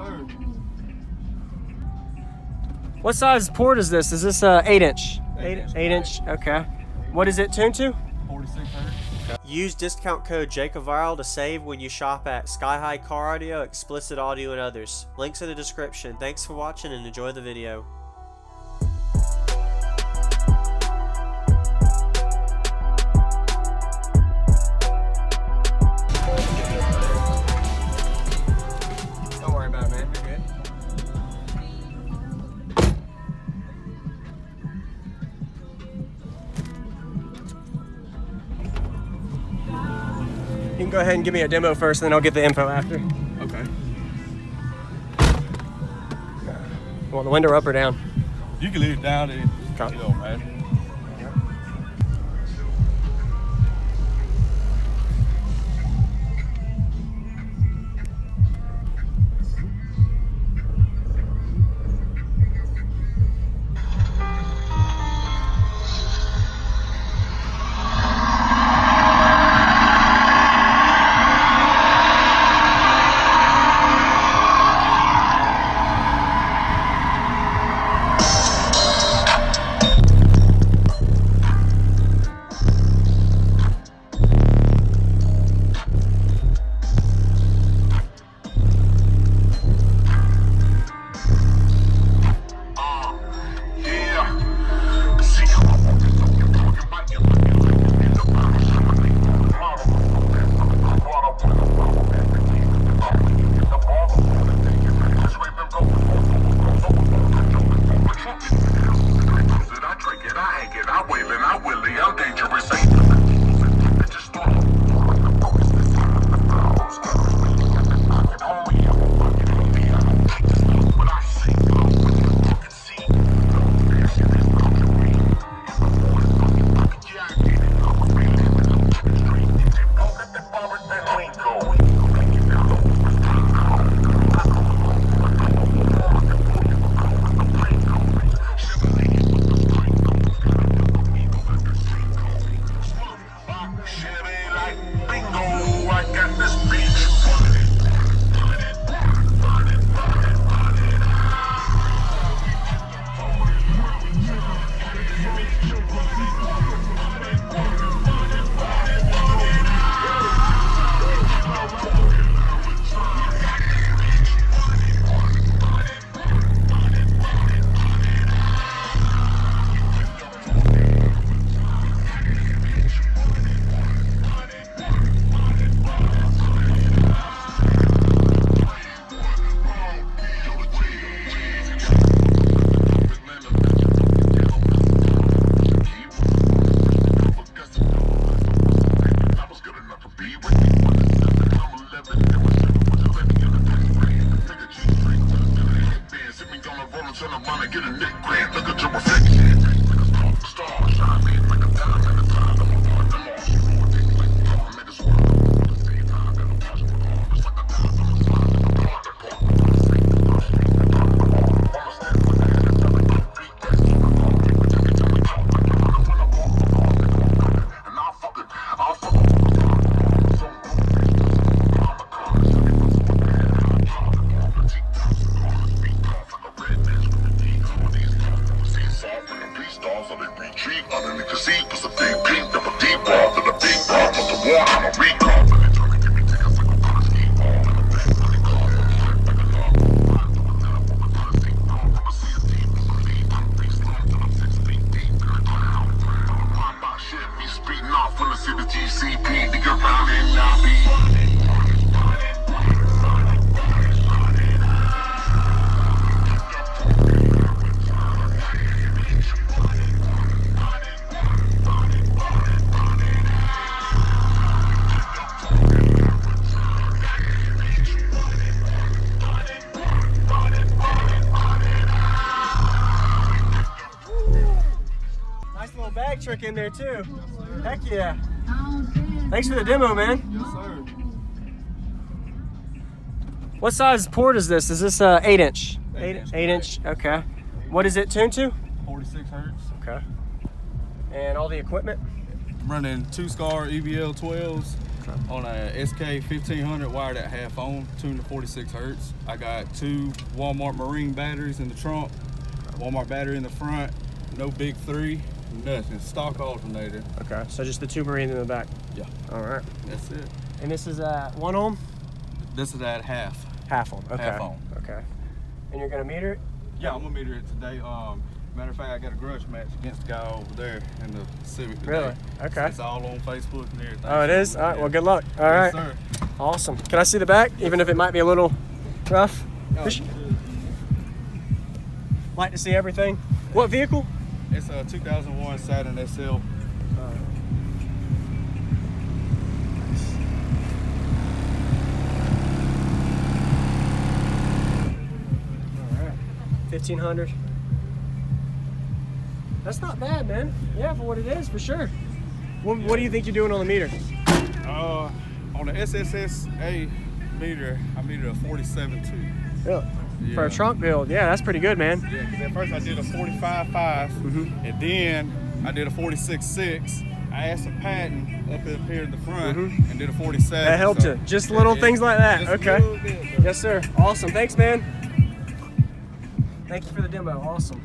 sir. What size port is this? Is this 8-inch? 8-inch. Okay. What is it tuned to? 4600. Use discount code JACOVIRAL to save when you shop at Sky High Car Audio, Explicit Audio, and others. Links in the description. Thanks for watching and enjoy the video. Don't worry about it, man. You're good. You can go ahead and give me a demo first, and then I'll get the info after. Okay. Want the window up or down? You can leave it down and Okay. it don't matter. Bag trick in there too. Heck yeah. Thanks for the demo, man. Yes, sir. What size port is this? Is this 8-inch? 8-inch. 8-inch. Okay. What is it tuned to? 46 hertz. Okay. And all the equipment? I'm running 2 SCAR EVL 12s, On a SK 1500 wired at half on, tuned to 46 hertz. I got 2 Walmart Marine batteries in the trunk, Walmart battery in the front, no big 3, nothing. Stock alternator. Okay, so just the 2 Marine in the back. Yeah. All right. That's it. And this is at 1 ohm? This is at half. Half ohm. Okay. Half ohm. Okay. And you're gonna meter it? Yeah, I'm gonna meter it today. Matter of fact, I got a grudge match against the guy over there in the Civic today. Really? Okay. So it's all on Facebook and everything. Oh, it is? All right, well, good luck. All right. Yes, sir. Awesome. Can I see the back, even if it might be a little rough? Oh, Like to see everything. What vehicle? it's a 2001 Saturn SL. All right. 1500. That's not bad, man. Yeah, for what it is, for sure. What do you think you're doing on the meter? On the SSSA meter, I metered a 47.2. Yeah. For a trunk build, yeah, that's pretty good, man. Yeah, because at first I did a 45.5, and then I did a 46.6. I asked some patent up here in the front and did a 47. That helped so you. Just little things like that. just Okay. a little bit, bro. Yes, sir. Awesome. Thanks, man. Thank you for the demo. Awesome.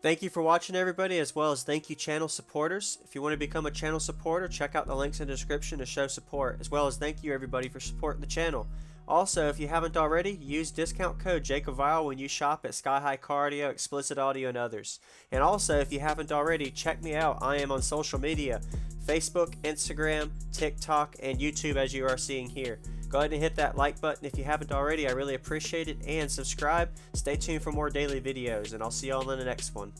Thank you for watching, everybody, as well as thank you channel supporters. If you want to become a channel supporter, check out the links in the description to show support, as well as thank you everybody for supporting the channel. Also, if you haven't already, use discount code JACOBVIRAL when you shop at Sky High Car Audio, Explicit Audio, and others. And also, if you haven't already, check me out. I am on social media, Facebook, Instagram, TikTok, and YouTube, as you are seeing here. Go ahead and hit that like button if you haven't already. I really appreciate it. And subscribe. Stay tuned for more daily videos, and I'll see y'all in the next one.